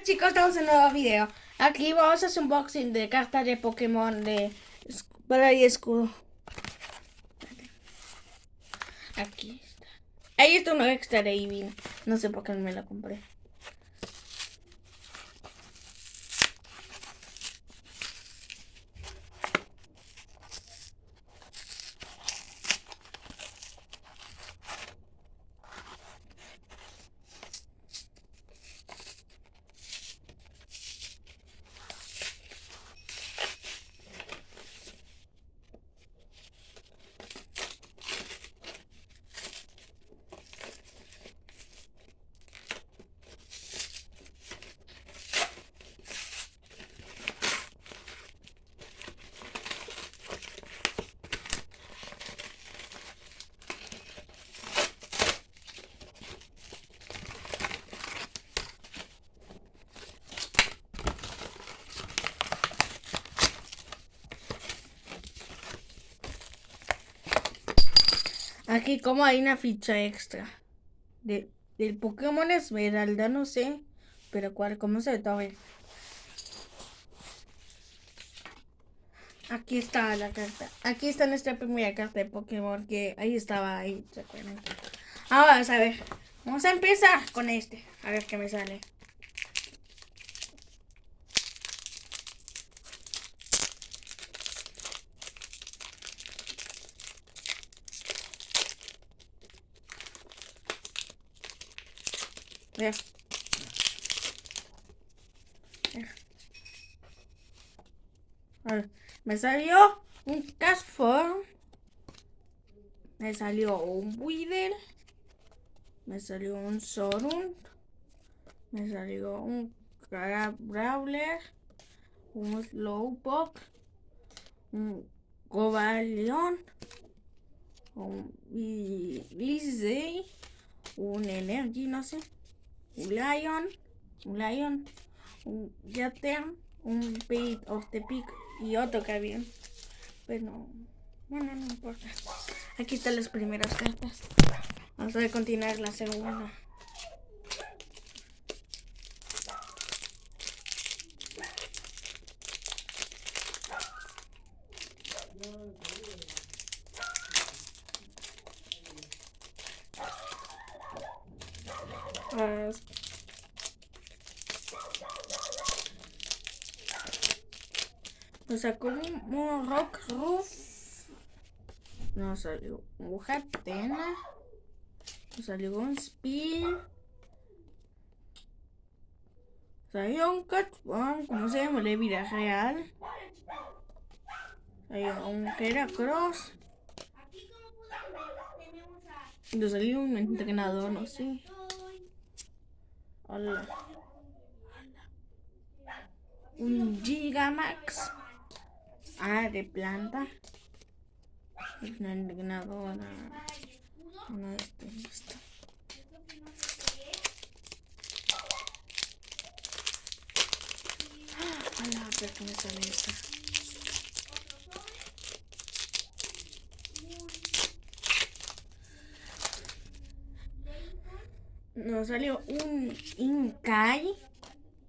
chicos, estamos en un nuevo video. Aquí vamos a hacer un unboxing de cartas de Pokémon de espada y escudo. Aquí está. Ahí está uno extra de Eevee. No sé por qué no me lo compré. Aquí como hay una ficha extra del Pokémon Esmeralda, no sé. Pero cuál, cómo se ve todo. Aquí está la carta. Aquí está nuestra primera carta de Pokémon que ahí estaba, ahí, ¿se acuerdan? Ahora vamos a ver. Vamos a empezar con este. A ver qué me sale. Ver. A ver. Me salió un Castform. Me salió un Weedle. Me salió un Sorun. Me salió un Brawler. Un Slowpoke. Un Cobalion. Un Blissey. Un Energy, no sé. Un Lion. Un Yattern. Un Pit of the Peak. Y otro que había. Pero bueno, no importa. Aquí están las primeras cartas. Vamos a continuar la segunda. Nos sacó un Rock Roof. Nos salió un Hatena. Nos salió un Spin. Salió un Catbomb, como se llama, de vida real. Salió un Heracross. Nos salió un entrenador, no sé. Hola. Un Gigamax. De planta. Es una entrenadora. No, listo. Hola, a ver qué me sale esta. Nos salió un Inkai,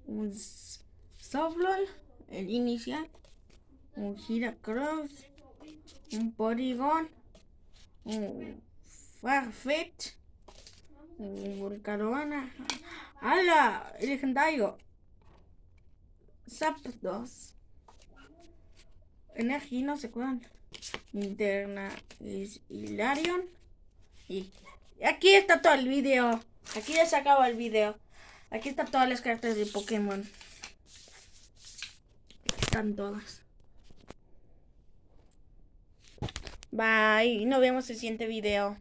un Softloll, el inicial, un Heracross, un Porygon, un Farfetch, un Volcarona. ¡Hala! El legendario Zapdos. Energy, no sé cuál. Linterna es Hilarion. Y aquí está todo el video. Aquí ya se acaba el video. Aquí están todas las cartas de Pokémon. Están todas. Bye. Nos vemos en el siguiente video.